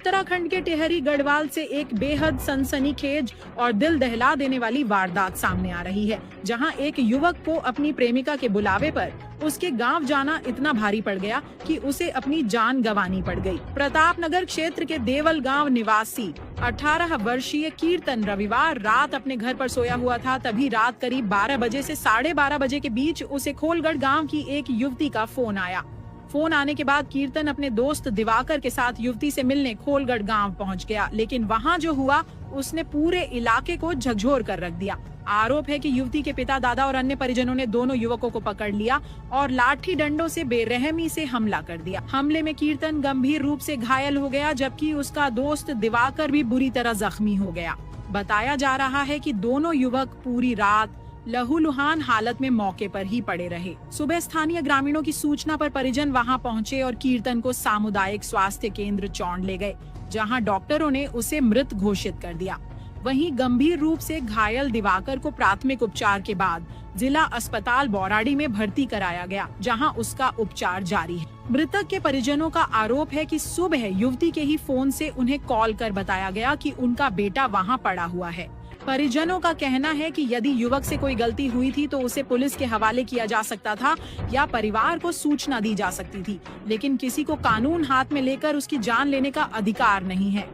उत्तराखंड के टिहरी गढ़वाल से एक बेहद सनसनीखेज और दिल दहला देने वाली वारदात सामने आ रही है, जहां एक युवक को अपनी प्रेमिका के बुलावे पर उसके गांव जाना इतना भारी पड़ गया कि उसे अपनी जान गंवानी पड़ गई। प्रतापनगर क्षेत्र के देवल गांव निवासी 18 वर्षीय कीर्तन रविवार रात अपने घर पर सोया हुआ था। तभी रात करीब 12 बजे से 12:30 बजे के बीच उसे खोलगढ़ गांव की एक युवती का फोन आया। फोन आने के बाद कीर्तन अपने दोस्त दिवाकर के साथ युवती से मिलने खोलगढ़ गांव पहुंच गया, लेकिन वहां जो हुआ उसने पूरे इलाके को झकझोर कर रख दिया। आरोप है कि युवती के पिता, दादा और अन्य परिजनों ने दोनों युवकों को पकड़ लिया और लाठी डंडों से बेरहमी से हमला कर दिया। हमले में कीर्तन गंभीर रूप से घायल हो गया, जबकि उसका दोस्त दिवाकर भी बुरी तरह जख्मी हो गया। बताया जा रहा है कि दोनों युवक पूरी रात लहूलुहान हालत में मौके पर ही पड़े रहे। सुबह स्थानीय ग्रामीणों की सूचना पर परिजन वहां पहुंचे और कीर्तन को सामुदायिक स्वास्थ्य केंद्र चौंड ले गए, जहां डॉक्टरों ने उसे मृत घोषित कर दिया। वहीं गंभीर रूप से घायल दिवाकर को प्राथमिक उपचार के बाद जिला अस्पताल बौराड़ी में भर्ती कराया गया, जहां उसका उपचार जारी है। मृतक के परिजनों का आरोप है कि सुबह युवती के ही फोन से उन्हें कॉल कर बताया गया कि उनका बेटा वहां पड़ा हुआ है। परिजनों का कहना है कि यदि युवक से कोई गलती हुई थी तो उसे पुलिस के हवाले किया जा सकता था या परिवार को सूचना दी जा सकती थी, लेकिन किसी को कानून हाथ में लेकर उसकी जान लेने का अधिकार नहीं है।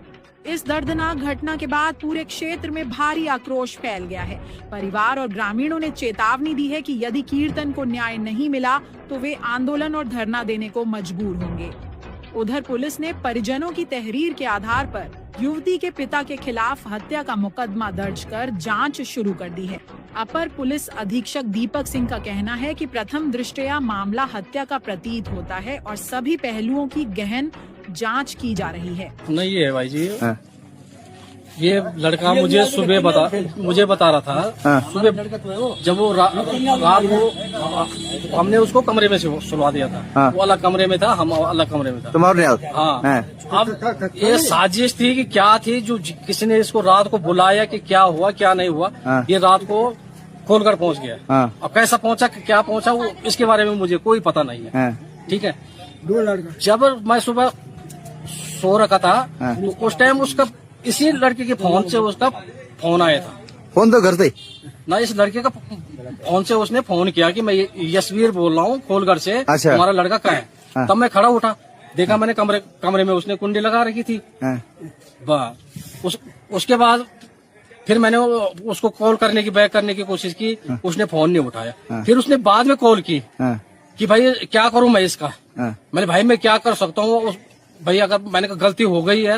इस दर्दनाक घटना के बाद पूरे क्षेत्र में भारी आक्रोश फैल गया है। परिवार और ग्रामीणों ने चेतावनी दी है कि यदि कीर्तन को न्याय नहीं मिला तो वे आंदोलन और धरना देने को मजबूर होंगे। उधर पुलिस ने परिजनों की तहरीर के आधार पर युवती के पिता के खिलाफ हत्या का मुकदमा दर्ज कर जांच शुरू कर दी है। अपर पुलिस अधीक्षक दीपक सिंह का कहना है कि प्रथम दृष्टया मामला हत्या का प्रतीत होता है और सभी पहलुओं की गहन जांच की जा रही है। नहीं है भाई जी, ये लड़का मुझे सुबह बता रहा था। सुबह जब वो रात को हमने उसको कमरे में से सुलवा दिया था। वो अलग कमरे में था, हम अलग कमरे में था। तुम्हारे हाँ। अब ये साजिश थी कि क्या थी, जो किसी ने इसको रात को बुलाया कि क्या हुआ क्या नहीं हुआ। ये रात को खोलगढ़ पहुंच गया। अब कैसा पहुंचा, क्या पहुंचा, वो इसके बारे में मुझे कोई पता नहीं है। ठीक है। जब मैं सुबह सो रखा था तो उस टाइम उसका इसी लड़के के फोन से उसका फोन आया था। फोन तो घर से ना, इस लड़के का फोन से उसने फोन किया कि मैं यशवीर बोल रहा हूँ खोलगढ़ से। अच्छा। हमारा लड़का कहाँ है? तब मैं खड़ा उठा, देखा मैंने कमरे में उसने कुंडी लगा रखी थी। उसके बाद फिर मैंने उसको कॉल करने की, बैक करने की कोशिश की, उसने फोन नहीं उठाया। फिर उसने बाद में कॉल की कि भाई क्या करूं मैं इसका। मैंने भाई मैं क्या कर सकता हूँ भाई, अगर मैंने गलती हो गई है